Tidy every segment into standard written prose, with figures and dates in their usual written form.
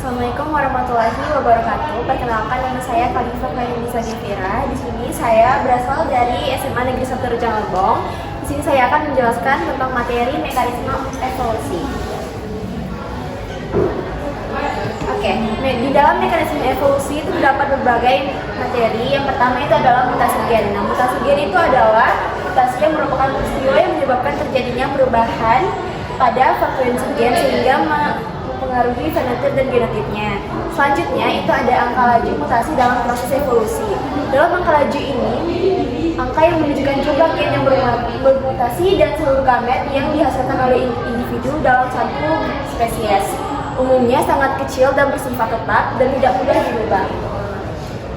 Assalamualaikum warahmatullahi wabarakatuh. Perkenalkan, nama saya Khalifah Nisa Gifira. Di sini saya berasal dari SMA Negeri 1 Rejang Lebong. Di sini saya akan menjelaskan tentang materi mekanisme evolusi. Oke, di dalam mekanisme evolusi itu terdapat berbagai materi. Yang pertama itu adalah mutasi gen. Nah, mutasi gen itu adalah mutasi yang merupakan peristiwa yang menyebabkan terjadinya perubahan pada frekuensi gen sehingga mempengaruhi fenotip dan genotipnya. Selanjutnya itu ada angka laju mutasi dalam proses evolusi. Dalam angka laju ini, angka yang menunjukkan jumlah gen yang bermutasi dan seluruh gamet yang dihasilkan oleh individu dalam satu spesies. Umumnya sangat kecil dan bersifat tetap dan tidak mudah dirubah.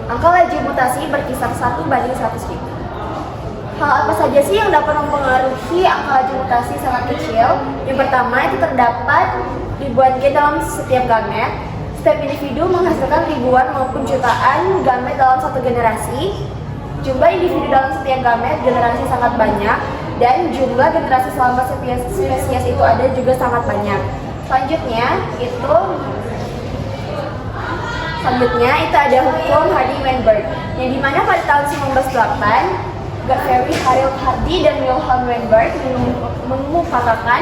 Angka laju mutasi berkisar 1:100.000. Hal apa saja sih yang dapat mempengaruhi angka laju mutasi sangat kecil? Yang pertama itu terdapat ribuan gen dalam setiap gamet. Setiap individu menghasilkan ribuan maupun jutaan gamet dalam satu generasi. Jumlah individu dalam setiap gamet generasi sangat banyak dan jumlah generasi selama spesies itu ada juga sangat banyak. Selanjutnya itu ada hukum Hardy-Weinberg yang dimana pada tahun 1908 Godfrey Harold Hardy dan Wilhelm Weinberg mengemukakan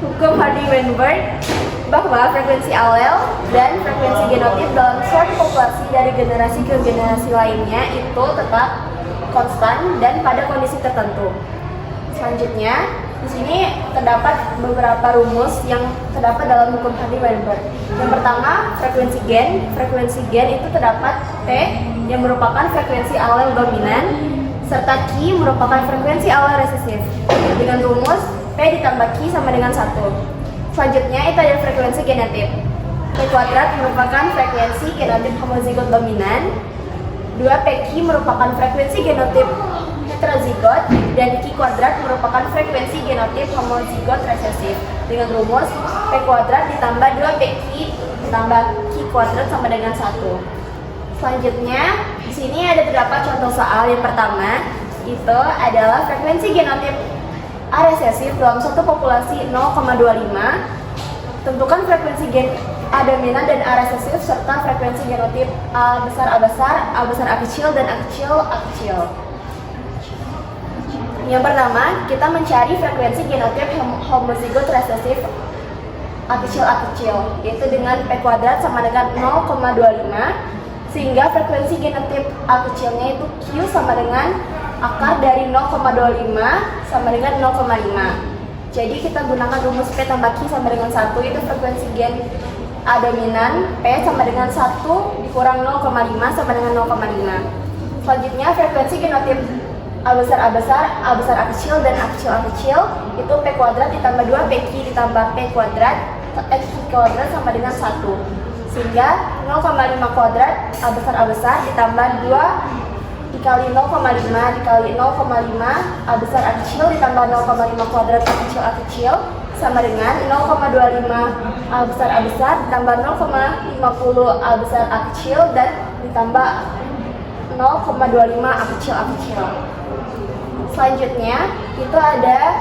hukum Hardy-Weinberg bahwa frekuensi alel dan frekuensi genotip dalam suatu populasi dari generasi ke generasi lainnya itu tetap konstan dan pada kondisi tertentu. Selanjutnya, di sini terdapat beberapa rumus yang terdapat dalam hukum Hardy-Weinberg. Yang pertama, frekuensi gen. Frekuensi gen itu terdapat P yang merupakan frekuensi alel dominan serta Q merupakan frekuensi alel resesif. Dengan rumus P ditambah Q sama dengan 1. Selanjutnya itu ada frekuensi genotip. P kuadrat merupakan frekuensi genotip homozigot dominan. 2PQ merupakan frekuensi genotip heterozigot dan Q kuadrat merupakan frekuensi genotip homozigot resesif. Dengan rumus P kuadrat ditambah 2PQ ditambah Q kuadrat sama dengan 1. Selanjutnya, di sini ada beberapa contoh soal. Yang pertama, itu adalah frekuensi genotip A resesif dalam satu populasi 0,25. Tentukan frekuensi gen A dominan dan A resesif serta frekuensi genotip A besar, A besar, A besar, A kecil, dan A kecil, A kecil. Yang pertama, kita mencari frekuensi genotip homozigot resesif A kecil, yaitu dengan P kuadrat sama dengan 0,25. Sehingga frekuensi genotip A kecilnya itu Q sama dengan akar dari 0,25 sama dengan 0,5. Jadi kita gunakan rumus P tambah Q sama dengan 1, itu frekuensi gen A dominan, P sama dengan 1 dikurang 0,5 sama dengan 0,5. Selanjutnya frekuensi genotip A besar, A besar, A besar, A kecil, dan A kecil, A kecil itu P kuadrat ditambah 2PQ ditambah P kuadrat, Q kuadrat sama dengan 1. Sehingga 0,5 kuadrat A besar ditambah 2 dikali 0,5 dikali 0,5 A besar A kecil ditambah 0,5 kuadrat A kecil sama dengan 0,25 A besar ditambah 0,50 A besar A kecil dan ditambah 0,25 A kecil. Selanjutnya itu ada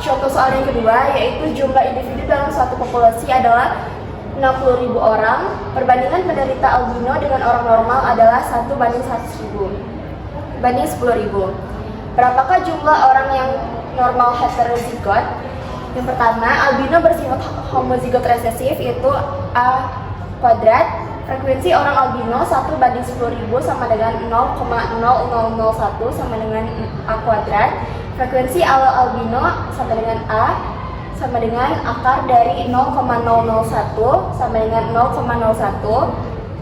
contoh soal yang kedua, yaitu jumlah individu dalam suatu populasi adalah 60.000 orang. Perbandingan penderita albino dengan orang normal adalah 1:100.000 banding 10.000. Berapakah jumlah orang yang normal heterozigot? Yang pertama, albino bersifat homozigot resesif yaitu A kuadrat. Frekuensi orang albino 1:10.000 sama dengan 0,0001 sama dengan A kuadrat. Frekuensi albino sama dengan A sama dengan akar dari 0,001 sama dengan 0,01.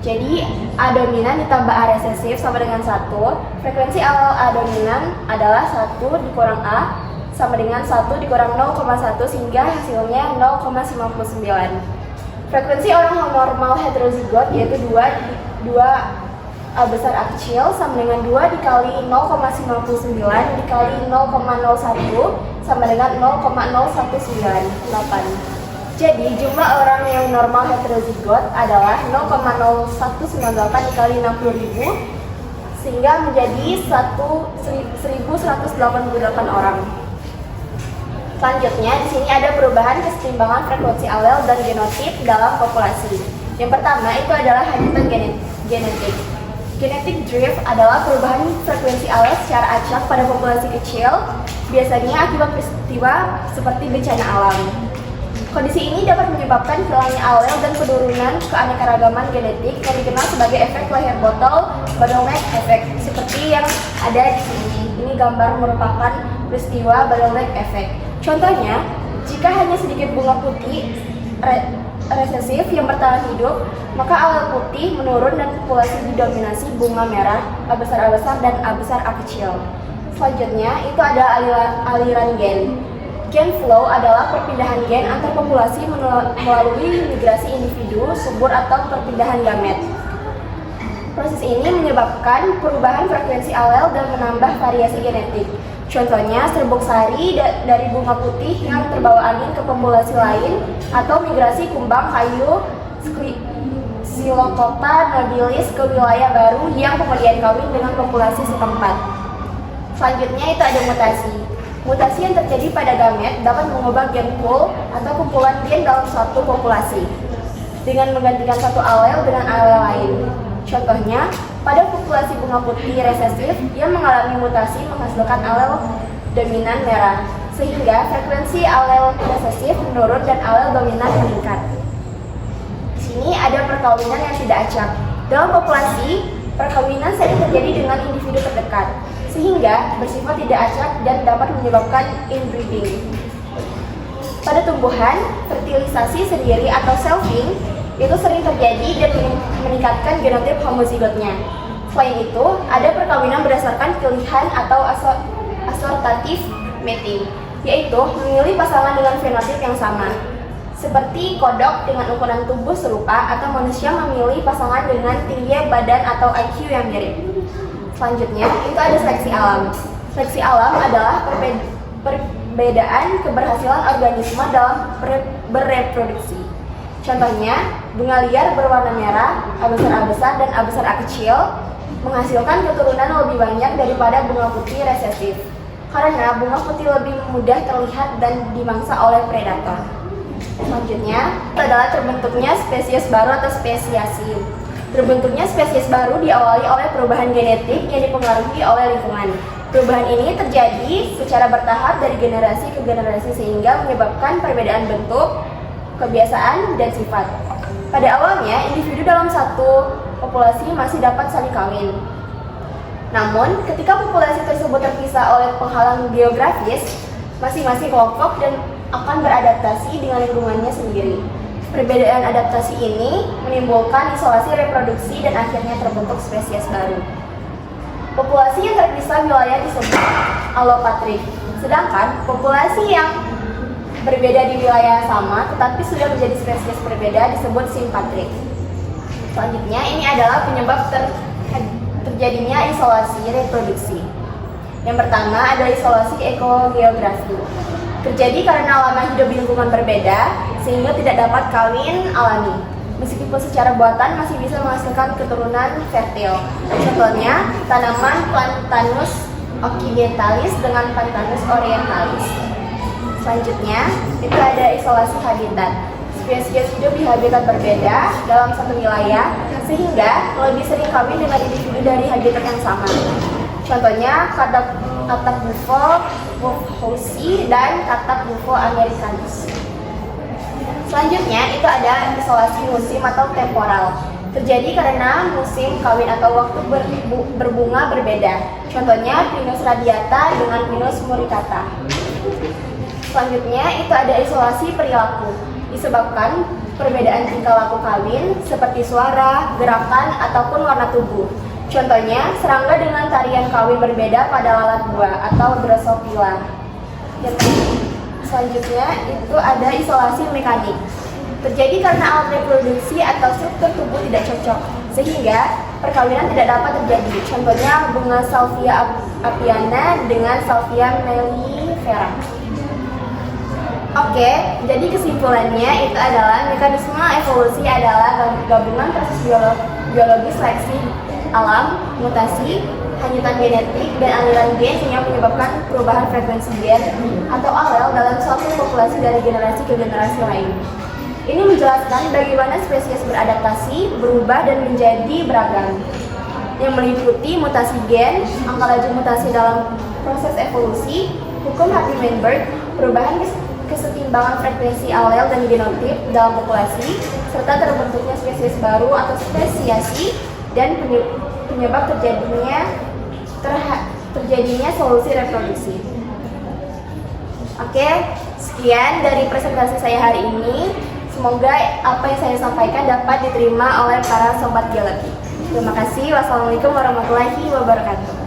Jadi A dominan ditambah A resesif sama dengan 1. Frekuensi A dominan adalah 1 dikurang A sama dengan 1 dikurang 0,1 sehingga hasilnya 0,99. Frekuensi orang normal heterozigot yaitu 2 A besar A kecil sama dengan 2 dikali 0,99 dikali 0,01 sama dengan 0,0198. Jadi jumlah orang yang normal heterozigot adalah 0,0198 dikali 60.000 sehingga menjadi 1.188 orang. Selanjutnya, di sini ada perubahan kesetimbangan frekuensi alel dan genotip dalam populasi. Yang pertama itu adalah hajatan genetik. Genetic drift adalah perubahan frekuensi alel secara acak pada populasi kecil, biasanya akibat peristiwa seperti bencana alam. Kondisi ini dapat menyebabkan hilangnya alel dan penurunan keanekaragaman genetik yang dikenal sebagai efek leher botol bottleneck effect, seperti yang ada di sini. Ini gambar merupakan peristiwa bottleneck effect. Contohnya, jika hanya sedikit bunga putih resesif yang bertahan hidup, maka alel putih menurun dan populasi didominasi bunga merah, A besar dan A besar A kecil. Selanjutnya, itu ada aliran gen. Gen flow adalah perpindahan gen antar populasi melalui migrasi individu, subur atau perpindahan gamet. Proses ini menyebabkan perubahan frekuensi alel dan menambah variasi genetik. Contohnya, serbuk sari dari bunga putih yang terbawa angin ke populasi lain, atau migrasi kumbang kayu Xylocopta nobilis ke wilayah baru yang kemudian kawin dengan populasi setempat. Selanjutnya itu ada mutasi. Mutasi yang terjadi pada gamet dapat mengubah gen pool atau kumpulan gen dalam suatu populasi dengan menggantikan satu alel dengan alel lain. Contohnya, pada populasi bunga putih resesif yang mengalami mutasi menghasilkan alel dominan merah, sehingga frekuensi alel resesif menurun dan alel dominan meningkat. Di sini ada perkawinan yang tidak acak. Dalam populasi, perkawinan sering terjadi dengan individu terdekat, sehingga bersifat tidak acak dan dapat menyebabkan inbreeding. Pada tumbuhan, fertilisasi sendiri atau selfing itu sering terjadi dan meningkatkan genotip homozigotnya. Selain itu, ada perkawinan berdasarkan pilihan atau assortative mating, yaitu memilih pasangan dengan fenotip yang sama, seperti kodok dengan ukuran tubuh serupa atau manusia memilih pasangan dengan tinggi badan atau IQ yang mirip. Selanjutnya, itu ada seleksi alam. Seleksi alam adalah perbedaan keberhasilan organisme dalam bereproduksi. Contohnya, bunga liar berwarna merah, A besar dan A besar A kecil, menghasilkan keturunan lebih banyak daripada bunga putih resesif, karena bunga putih lebih mudah terlihat dan dimangsa oleh predator. Selanjutnya, adalah terbentuknya spesies baru atau spesiasi. Terbentuknya spesies baru diawali oleh perubahan genetik yang dipengaruhi oleh lingkungan. Perubahan ini terjadi secara bertahap dari generasi ke generasi sehingga menyebabkan perbedaan bentuk, kebiasaan, dan sifat. Pada awalnya, individu dalam satu populasi masih dapat saling kawin. Namun, ketika populasi tersebut terpisah oleh penghalang geografis, masing-masing kelompok dan akan beradaptasi dengan lingkungannya sendiri. Perbedaan adaptasi ini menimbulkan isolasi reproduksi dan akhirnya terbentuk spesies baru. Populasi yang terpisah wilayah disebut allopatrik, sedangkan populasi yang berbeda di wilayah sama tetapi sudah menjadi spesies berbeda disebut simpatrik. Selanjutnya, ini adalah penyebab terjadinya isolasi reproduksi. Yang pertama ada isolasi ekogeografi. Terjadi karena lama hidup di lingkungan berbeda sehingga tidak dapat kawin alami. Meskipun secara buatan masih bisa menghasilkan keturunan fertil. Contohnya, tanaman Plantanus occidentalis dengan Plantanus orientalis. Selanjutnya, itu ada isolasi habitat. Spesies hidup di habitat berbeda dalam satu wilayah, sehingga lebih sering kawin dengan individu dari habitat yang sama. Contohnya, katak bufo wolfhousi dan katak bufo americanus. Selanjutnya, itu ada isolasi musim atau temporal. Terjadi karena musim kawin atau waktu berbunga berbeda. Contohnya, Pinus radiata dengan Pinus muricata. Selanjutnya, itu ada isolasi perilaku, disebabkan perbedaan tingkah laku kawin seperti suara, gerakan, ataupun warna tubuh. Contohnya, serangga dengan tarian kawin berbeda pada lalat buah atau Drosophila. Selanjutnya, itu ada isolasi mekanik. Terjadi karena alat reproduksi atau struktur tubuh tidak cocok, sehingga perkawinan tidak dapat terjadi. Contohnya, bunga Salvia apiana dengan Salvia mellifera. Oke, jadi kesimpulannya itu adalah mekanisme evolusi adalah gabungan proses biologi seleksi alam, mutasi, hanyutan genetik, dan aliran gen yang menyebabkan perubahan frekuensi gen atau alel dalam suatu populasi dari generasi ke generasi lain. Ini menjelaskan bagaimana spesies beradaptasi, berubah, dan menjadi beragam, yang meliputi mutasi gen, angka laju mutasi dalam proses evolusi, hukum Hardy-Weinberg, perubahan kesetimbangan frekuensi alel dan genotip dalam populasi, serta terbentuknya spesies baru atau spesiasi, dan penyebab terjadinya solusi reproduksi. Oke, sekian dari presentasi saya hari ini. Semoga apa yang saya sampaikan dapat diterima oleh para sobat geologi. Terima kasih. Wassalamualaikum warahmatullahi wabarakatuh.